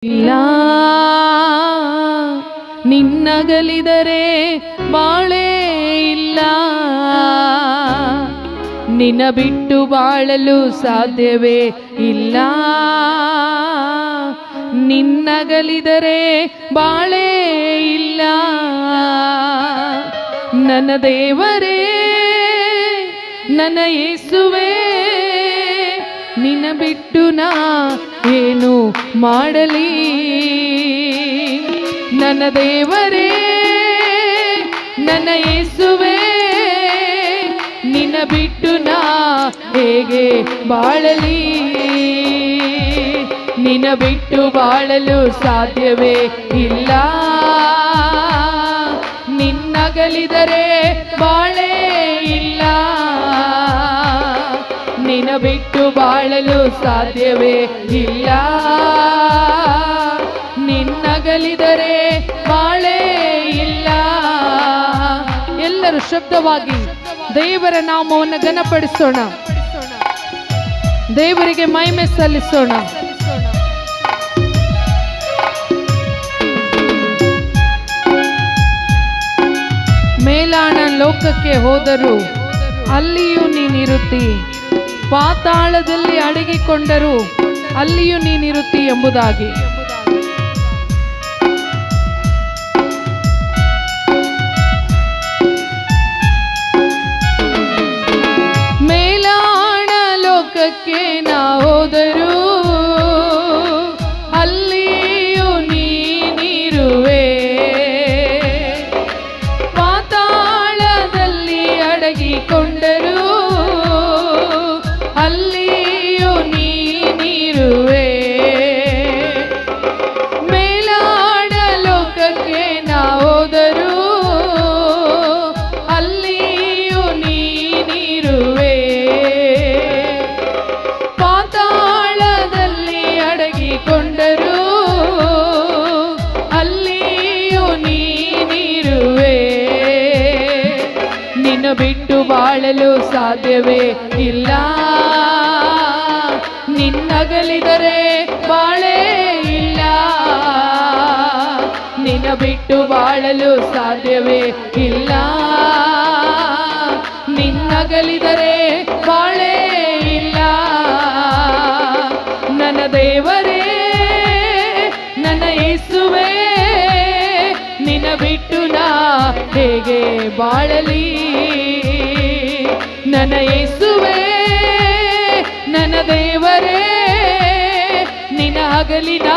ಇಲ್ಲ ನಿನ್ನಗಲಿದರೆ ಬಾಳೇ ಇಲ್ಲ, ನಿನ್ನ ಬಿಟ್ಟು ಬಾಳಲು ಸಾಧ್ಯವೇ ಇಲ್ಲ. ನಿನ್ನಗಲಿದರೆ ಬಾಳೇ ಇಲ್ಲ, ನನ್ನ ದೇವರೇ ನನ್ನ ಯೇಸುವೇ, ನಿನ್ನ ಬಿಟ್ಟು ನಾ ಏನು ಮಾಡಲಿ. ನನ್ನ ದೇವರೇ ನನ್ನ ಯೇಸುವೇ, ನಿನ್ನ ಬಿಟ್ಟು ನಾ ಹೇಗೆ ಬಾಳಲಿ. ನಿನ್ನ ಬಿಟ್ಟು ಬಾಳಲು ಸಾಧ್ಯವೇ ಇಲ್ಲ, ನಿನ್ನಗಲಿದರೆ ಬಾಳೇ ಇಲ್ಲ. ನಿನ್ನ ಬಿಟ್ಟು ಬಾಳಲು ಸಾಧ್ಯವೇ ಇಲ್ಲ, ನಿನ್ನಗಲಿದರೆ ಬಾಳೇ ಇಲ್ಲ. ಎಲ್ಲರೂ ಶಬ್ದವಾಗಿ ದೇವರ ನಾಮವನ್ನು ಘನಪಡಿಸೋಣ, ದೇವರಿಗೆ ಮಹಿಮೆ ಸಲ್ಲಿಸೋಣ. ಮೇಲಾಣ ಲೋಕಕ್ಕೆ ಹೋದರೂ ಅಲ್ಲಿಯೂ ನೀನಿರುತ್ತಿ, ಪಾತಾಳದಲ್ಲಿ ಅಡಗಿಕೊಂಡರೂ ಅಲ್ಲಿಯೂ ನೀನಿರುತ್ತಿ ಎಂಬುದಾಗಿ. ಮೇಲಾಣ ಲೋಕಕ್ಕೆ ನಾ ಹೋದರೂ ಅಲ್ಲಿಯೂ ನೀನಿರುವೆ, ಪಾತಾಳದಲ್ಲಿ ಅಡಗಿಕೊಂಡರೂ ಅಲ್ಲಿಯೂ ನೀನಿರುವೆ. ಮೇಲಾಡ ಲೋಕಕ್ಕೆ ನಾ ಹೋದರೂ ಅಲ್ಲಿಯೂ ನೀನಿರುವೆ, ಪಾತಾಳದಲ್ಲಿ ಅಡಗಿಕೊಂಡರೂ ಅಲ್ಲಿಯೂ ನೀನಿರುವೆ. ನಿನ್ನ ಬಿಟ್ಟು ಬಾಳಲು ಸಾಧ್ಯವೇ ಇಲ್ಲ, ನಿನ್ನಗಲಿದರೆ ಬಾಳೇ ಇಲ್ಲ. ನಿನ್ನ ಬಿಟ್ಟು ಬಾಳಲು ಸಾಧ್ಯವೇ ಇಲ್ಲ, ನಿನ್ನಗಲಿದರೆ ಬಾಳೇ ಇಲ್ಲ. ನನ್ನ ದೇವರೇ ನನ್ನ ಯೇಸುವೇ, ನಿನ್ನ ಬಿಟ್ಟು ನಾ ಹೇಗೆ ಬಾಳಲಿ. ನನ್ನ ಯೇಸುವೇ ನನ್ನ ದೇವರೇ, ನಿನ್ನ ಅಗಲಿನ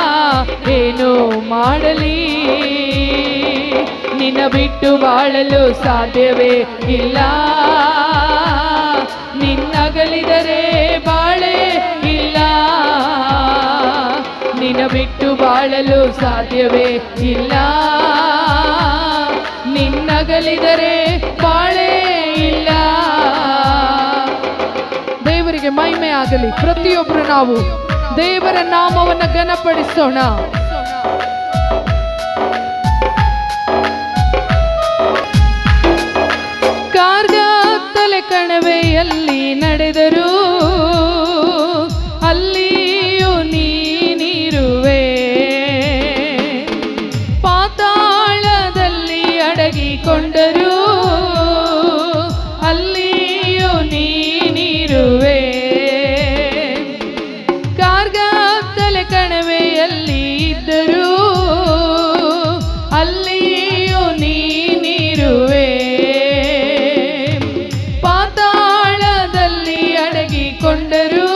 ಏನು ಮಾಡಲಿ. ನಿನ್ನ ಬಿಟ್ಟು ಬಾಳಲು ಸಾಧ್ಯವೇ ಇಲ್ಲ, ನಿನ್ನಗಲಿದರೆ ಬಾಳೇ ಇಲ್ಲ. ನಿನ್ನ ಬಿಟ್ಟು ಬಾಳಲು ಸಾಧ್ಯವೇ ಇಲ್ಲ, ನಿನ್ನಗಲಿದರೆ ಬಾಳೇ ಇಲ್ಲ. ದೇವರಿಗೆ ಮಹಿಮೆ ಆಗಲಿ. ಪ್ರತಿಯೊಬ್ಬರು ನಾವು ದೇವರ ನಾಮವನ್ನು ಘನಪಡಿಸೋಣ. ಕಾರ್ಗತ್ತಲೆ ಕಣಿವೆಯಲ್ಲಿ ನಡೆದರೂ ಅಲ್ಲಿಯೂ ನೀನಿರುವೆ, ಪಾತಾಳದಲ್ಲಿ ಅಡಗಿಕೊಂಡರೂ ಅಲ್ಲಿಯೂ ನೀನಿರುವೆ. ಕಾರ್ಗತ್ತಲೆ ಕಣಿವೆಯಲ್ಲಿ ಇದ್ದರೂ ಅಲ್ಲಿಯೂ ನೀನಿರುವೆ, ಪಾತಾಳದಲ್ಲಿ ಅಡಗಿಕೊಂಡರೂ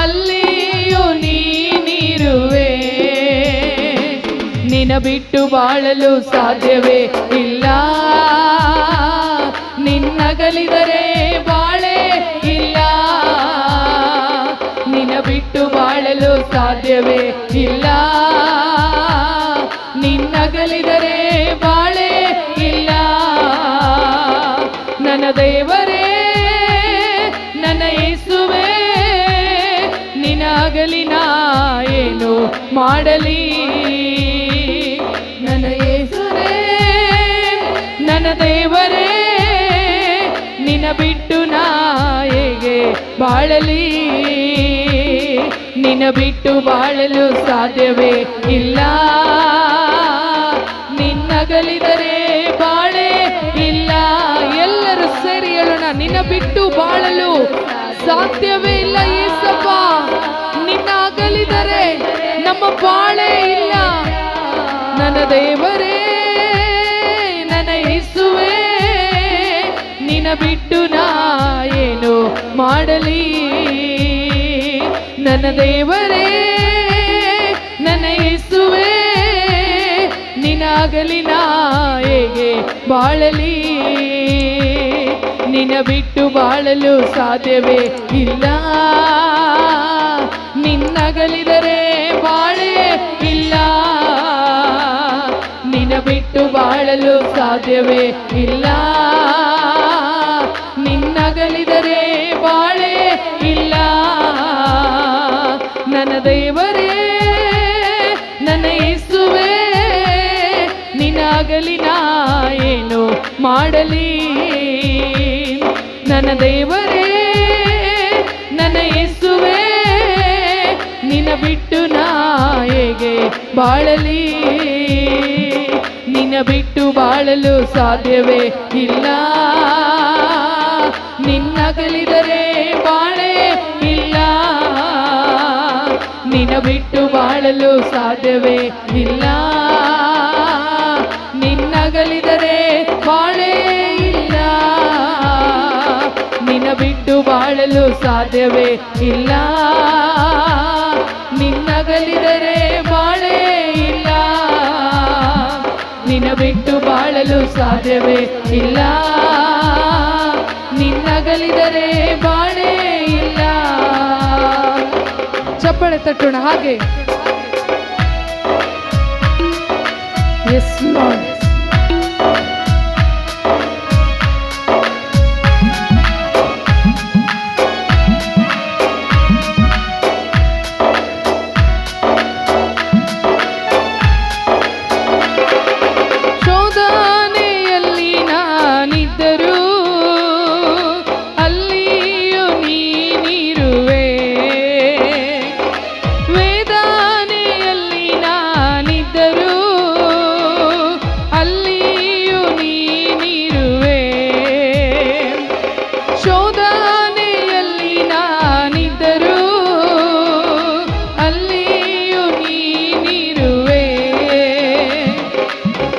ಅಲ್ಲಿಯೂ ನೀನಿರುವೆ. ನಿನ್ನ ಬಿಟ್ಟು ಬಾಳಲು ಸಾಧ್ಯವೇ ಇಲ್ಲ, ನಿನ್ನಗಲಿದರೆ ಬಾಳೇ ಇಲ್ಲ. ನಿನ್ನ ಬಿಟ್ಟು ಬಾಳಲು ಸಾಧ್ಯವೇ ಇಲ್ಲ, ನಿನ್ನಗಲಿದರೆ ಬಾಳೇ ಇಲ್ಲ. ನನ್ನ ದೇವರೇ ನನ್ನ ಯೇಸುವೇ, ನಿನ್ನ ಅಗಲಿನ ಏನು ಮಾಡಲಿ. ನನ್ನ ಯೇಸುವೇ ನನ್ನ ದೇವರೇ, ನಿನ್ನ ಬಿಟ್ಟು ನಾ ಹೇಗೆ ಬಾಳಲಿ. ನಿನ್ನ ಬಿಟ್ಟು ಬಾಳಲು ಸಾಧ್ಯವೇ ಇಲ್ಲ. ನಿನ್ನಗಲಿದರೆ ಬಾಳೆ ಇಲ್ಲ. ಎಲ್ಲರೂ ಸೇರಿ ಹೇಳೋಣ, ನಿನ್ನ ಬಿಟ್ಟು ಬಾಳಲು ಸಾಧ್ಯವೇ ಇಲ್ಲ ಯೇಸಪ್ಪ. ನಿನ್ನ ಅಗಲಿದರೆ ನಮ್ಮ ಬಾಳೆ ಇಲ್ಲ. ನನ್ನ ದೇವರೇ, ನನ್ನ ಯೇಸುವೇ, ನಿನ್ನ ಬಿಟ್ಟು ನಾ ಏನು ಮಾಡಲಿ. ನನ್ನ ದೇವರೇ, ನನ್ನ ಯೇಸುವೇ, ನಿನ್ನಾಗಲಿ ನಾ ಹೇಗೆ ಬಾಳಲಿ. ನಿನ್ನ ಬಿಟ್ಟು ಬಾಳಲು ಸಾಧ್ಯವೇ ಇಲ್ಲ. ನಿನ್ನಗಲಿದರೆ ಬಾಳೆ ಇಲ್ಲ. ನಿನ್ನ ಬಿಟ್ಟು ಬಾಳಲು ಸಾಧ್ಯವೇ ಇಲ್ಲ. ನಿನ್ನಗಲಿದರೆ ಬಾಳೆ ಇಲ್ಲ. ನನ್ನ ದೇವರೇ, ನನ್ನ ಯೇಸುವೇ, ನಿನ್ನಾಗಲಿ ನಾ ಏನು ಮಾಡಲಿ. ನನ್ನ ದೇವರೇ, ನನ್ನ ಯೇಸುವೇ, ನಿನ್ನ ಬಿಟ್ಟು ನಾ ಹೇಗೆ ಬಾಳಲಿ. ನಿನ್ನ ಬಿಟ್ಟು ಬಾಳಲು ಸಾಧ್ಯವೇ ಇಲ್ಲ. ನಿನ್ನಗಲಿದರೆ ಬಾಳೆ ಇಲ್ಲ. ನಿನ್ನ ಬಿಟ್ಟು ಬಾಳಲು ಸಾಧ್ಯವೇ ಇಲ್ಲ. ನಿನ್ನಗಲಿದರೆ ಬಾಳೆ ಇಲ್ಲ. ನಿನ್ನ ಬಿಟ್ಟು ಬಾಳಲು ಸಾಧ್ಯವೇ ಇಲ್ಲ. ನಿನ್ನಗಲಿದರೆ ಬಾಳೆ ಇಲ್ಲ. ನಿನ್ನ ಬಿಟ್ಟು ಬಾಳಲು ಸಾಧ್ಯವೇ ಇಲ್ಲ. ನಿನ್ನಗಲಿದರೆ ಬಾಳೆ ಇಲ್ಲ. ಚಪ್ಪಳೆ ತಟ್ಟೋಣ ಹಾಗೆ. S lord. ಶೋಧನೆಯಲ್ಲಿ ನಾನಿದ್ದರೂ ಅಲ್ಲಿಯೂ ನೀನಿರುವೆ. ವೇದನೆಯಲ್ಲಿ ನಾನಿದ್ದರೂ ಅಲ್ಲಿಯೂ ನೀನಿರುವೆ. ಶೋಧನೆಯಲ್ಲಿ ನಾನಿದ್ದರೂ ಅಲ್ಲಿಯೂ ನೀನಿರುವೆ.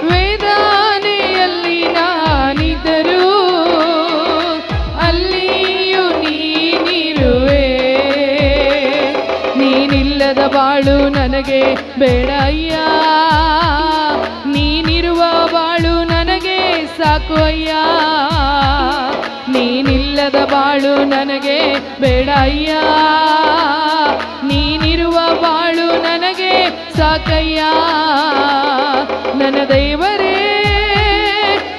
ವೇದನೆಯಲ್ಲಿ ನಾನಿದ್ದರೂ ಅಲ್ಲಿಯೂ ನೀನಿರುವೆ. ನೀನಿಲ್ಲದ ಬಾಳು ನನಗೆ ಬೇಡ ಅಯ್ಯ. ನೀನಿರುವ ಬಾಳು ನನಗೆ ಸಾಕು ಅಯ್ಯ. ನೀನಿಲ್ಲದ ಬಾಳು ನನಗೆ ಬೇಡ ಅಯ್ಯ. ನೀನಿರುವ ಬಾಳು ನನಗೆ ಸಾಕಯ್ಯ. ನನ್ನ ದೇವರೇ,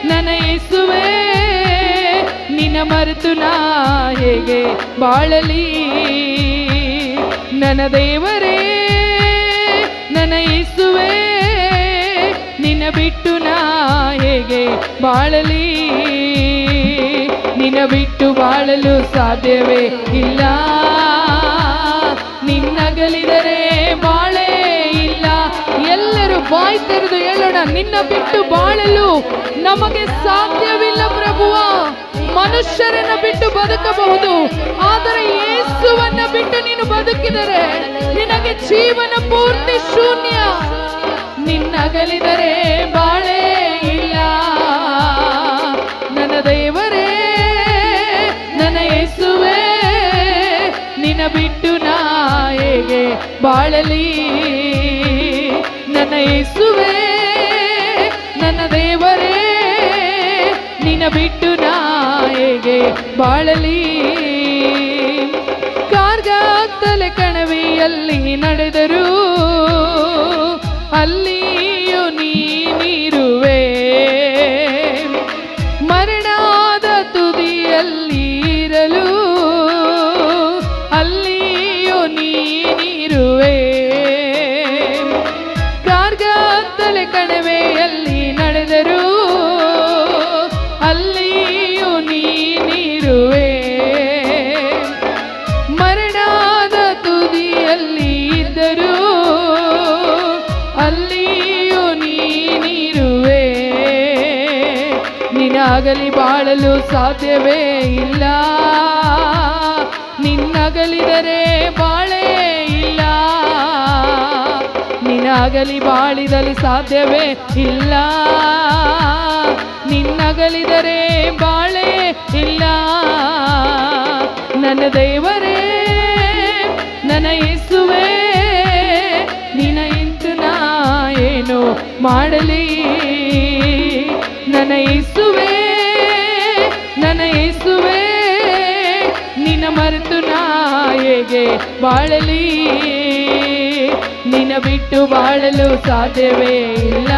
ನನ್ನ ಯೇಸುವೇ, ನಿನ್ನ ಮರೆತು ನಾ ಹೇಗೆ ಬಾಳಲಿ. ನನ್ನ ದೇವರೇ, ನನ್ನ ಯೇಸುವೇ, ನಿನ್ನ ಬಿಟ್ಟು ನಾ ಹೇಗೆ ಬಾಳಲಿ. ನಿನ್ನ ಬಿಟ್ಟು ಬಾಳಲು ಸಾಧ್ಯವೇ ಇಲ್ಲ. ನಿನ್ನಗಲಿದರೆ ಬಾಳೆ ಇಲ್ಲ. ಎಲ್ಲರೂ ಬಾಯಿ ತೆರೆದು ಹೇಳೋಣ, ನಿನ್ನ ಬಿಟ್ಟು ಬಾಳಲು ನಮಗೆ ಸಾಧ್ಯವಿಲ್ಲ ಪ್ರಭುವ. ಮನುಷ್ಯರನ್ನ ಬಿಟ್ಟು ಬದುಕಬಹುದು, ಆದರೆ ಯೇಸುವನ್ನ ಬಿಟ್ಟು ನೀನು ಬದುಕಿದರೆ ನಿನಗೆ ಜೀವನ ಪೂರ್ತಿ ಶೂನ್ಯ. ನಿನ್ನಗಲಿದರೆ ಬಾಳೆ ಇಲ್ಲ. ನನ್ನ ದೇವರೇ, ನನ್ನ ಯೇಸುವೇ, ನಿನ್ನ ಬಿಟ್ಟು ನಾ ಹೇಗೆ ಬಾಳಲಿ. ನನ್ನ ಯೇಸುವೇ, ನನ್ನ ದೇವರೇ, ನಿನ್ನ ಬಿಟ್ಟು ನಾ ಹೇಗೆ ಬಾಳಲಿ. ಕಾರ್ಗತ್ತಲೆ ಕಣಿವೆಯಲ್ಲಿ ನಡೆದರೂ ಅಲ್ಲಿಯೂ ನೀನಿರುವೆ. ಮರಣದ ತುದಿಯಲ್ಲಿ ಇರಲು ಅಲ್ಲಿಯೂ ನೀನಿರುವೆ. ಕಾರ್ಗತ್ತಲೆ ಕಣಿವೆಯಲ್ಲಿ ನಡೆದರೂ ಅಲ್ಲಿಯೂ ನೀನಿರುವೆ. ಮರಣದ ತುದಿಯಲ್ಲಿ ನಿನ್ನಗಲಿ ಬಾಳಲು ಸಾಧ್ಯವೇ ಇಲ್ಲ, ನಿನ್ನಗಲಿದರೆ ಬಾಳೇ ಇಲ್ಲ, ನಿನ್ನಗಲಿ ಬಾಳಿದಲು ಸಾಧ್ಯವೇ ಇಲ್ಲ, ನಿನ್ನಗಲಿದರೆ ಬಾಳೇ ಇಲ್ಲ. ನನ್ನ ದೇವರೇ ನನ್ನ ಯೇಸುವೇ ನಿನ್ನ ಇಂದು ನಾ ಏನು ಮಾಡಲಿ, ನನ್ನ ಯೇಸುವೇ ನನ್ನ ಯೇಸುವೇ ನಿನ್ನ ಮರೆತು ನಾ ಹೇಗೆ ಬಾಳಲಿ, ನಿನ್ನ ಬಿಟ್ಟು ಬಾಳಲು ಸಾಧ್ಯವೇ ಇಲ್ಲ,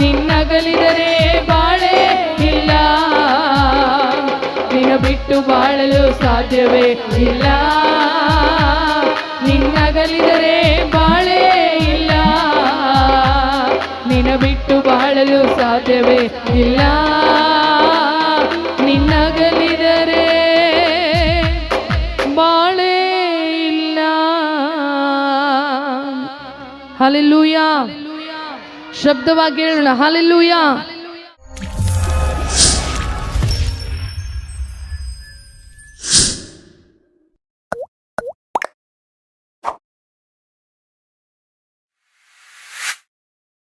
ನಿನ್ನಗಲಿದರೆ ಬಾಳೇ ಇಲ್ಲ, ನಿನ್ನ ಬಿಟ್ಟು ಬಾಳಲು ಸಾಧ್ಯವೇ ಇಲ್ಲ, ನಿನ್ನಗಲಿದರೆ ಬಾಳೇ ಇಲ್ಲ, ನಿನ್ನ ಬಿಟ್ಟು ಬಾಳಲು ಸಾಧ್ಯವೇ ಇಲ್ಲ, ನಿನ್ನಗಲಿದರೆ ಬಾಳೇ ಇಲ್ಲ. ಹಲ್ಲೆಲೂಯಾ. ಶಬ್ದವಾಗಿ ಹೇಳೋಣ, ಹಲ್ಲೆಲೂಯಾ.